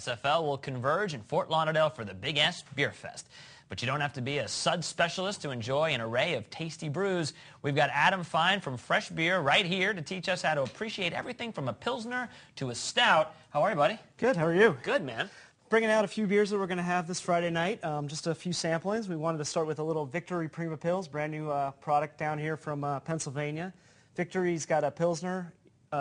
SFL will converge in Fort Lauderdale for the Big S Beer Fest. But you don't have to be a sud specialist to enjoy an array of tasty brews. We've got Adam Fine from Fresh Beer right here to teach us how to appreciate everything from a Pilsner to a Stout. How are you, buddy? Good, how are you? Good, man. Bringing out a few beers that we're going to have this Friday night, just a few samplings. We wanted to start with a little Victory Prima Pils, brand new product down here from Pennsylvania. Victory's got a Pilsner,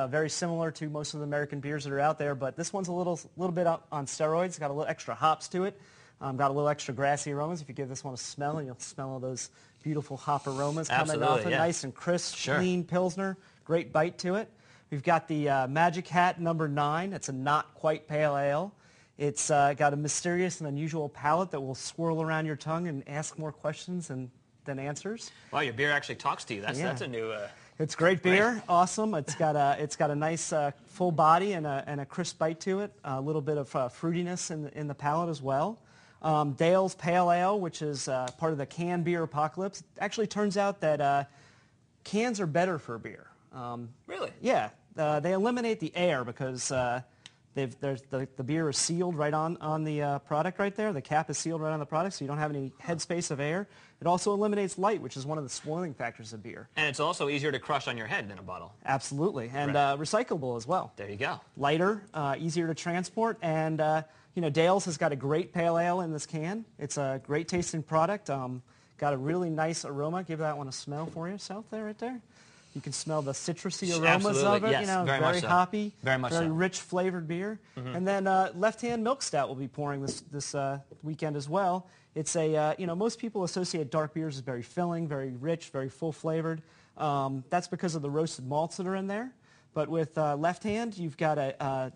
very similar to most of the American beers that are out there, but this one's a little bit on steroids. Got a little extra hops to it. Got a little extra grassy aromas. If you give this one a smell, and you'll smell all those beautiful hop aromas coming off it. Yeah. Nice and crisp, clean Pilsner. Great bite to it. We've got the Magic Hat number 9. It's a not quite pale ale. It's got a mysterious and unusual palate that will swirl around your tongue and ask more questions than answers. Wow, your beer actually talks to you. That's a new... It's great beer, right? Awesome. It's got a nice full body and a crisp bite to it. A little bit of fruitiness in the palate as well. Dale's Pale Ale, which is part of the canned beer apocalypse. It actually turns out that cans are better for beer. Really? Yeah. They eliminate the air because the beer is sealed right on the product right there. The cap is sealed right on the product, so you don't have any headspace of air. It also eliminates light, which is one of the spoiling factors of beer. And it's also easier to crush on your head than a bottle. Absolutely. And recyclable as well. There you go. Lighter, easier to transport, and Dale's has got a great pale ale in this can. It's a great tasting product. Got a really nice aroma. Give that one a smell for yourself there, right there. You can smell the citrusy aromas of it. Yes, very hoppy, very rich flavored beer. Mm-hmm. And then Left Hand Milk Stout will be pouring this weekend as well. It's a most people associate dark beers as very filling, very rich, very full flavored. That's because of the roasted malts that are in there. But with Left Hand, you've got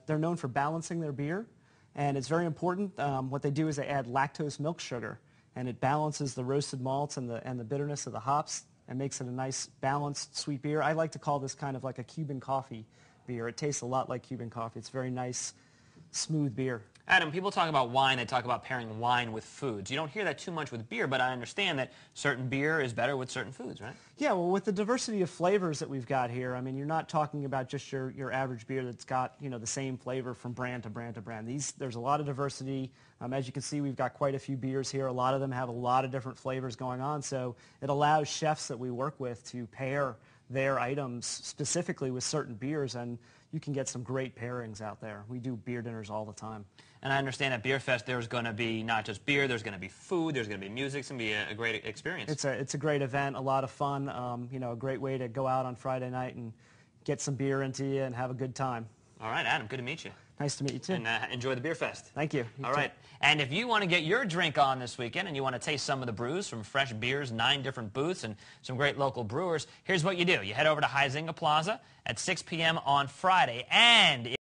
they're known for balancing their beer, and it's very important. What they do is they add lactose milk sugar, and it balances the roasted malts and the bitterness of the hops, and makes it a nice, balanced, sweet beer. I like to call this kind of like a Cuban coffee beer. It tastes a lot like Cuban coffee. It's very nice, smooth beer. Adam, people talk about wine. They talk about pairing wine with foods. You don't hear that too much with beer, but I understand that certain beer is better with certain foods, right? Yeah, well, with the diversity of flavors that we've got here, I mean, you're not talking about just your average beer that's got, the same flavor from brand to brand to brand. There's a lot of diversity. As you can see, we've got quite a few beers here. A lot of them have a lot of different flavors going on, so it allows chefs that we work with to pair their items specifically with certain beers, and you can get some great pairings out there. We do beer dinners all the time. And I understand at Beer Fest there's going to be not just beer, there's going to be food, there's going to be music. It's going to be a great experience. It's a great event, a lot of fun, a great way to go out on Friday night and get some beer into you and have a good time. All right, Adam, good to meet you. Nice to meet you, too. And enjoy the Beer Fest. Thank you. All right. And if you want to get your drink on this weekend and you want to taste some of the brews from Fresh Beer's 9 different booths and some great local brewers, here's what you do. You head over to Huizinga Plaza at 6 p.m. on Friday. And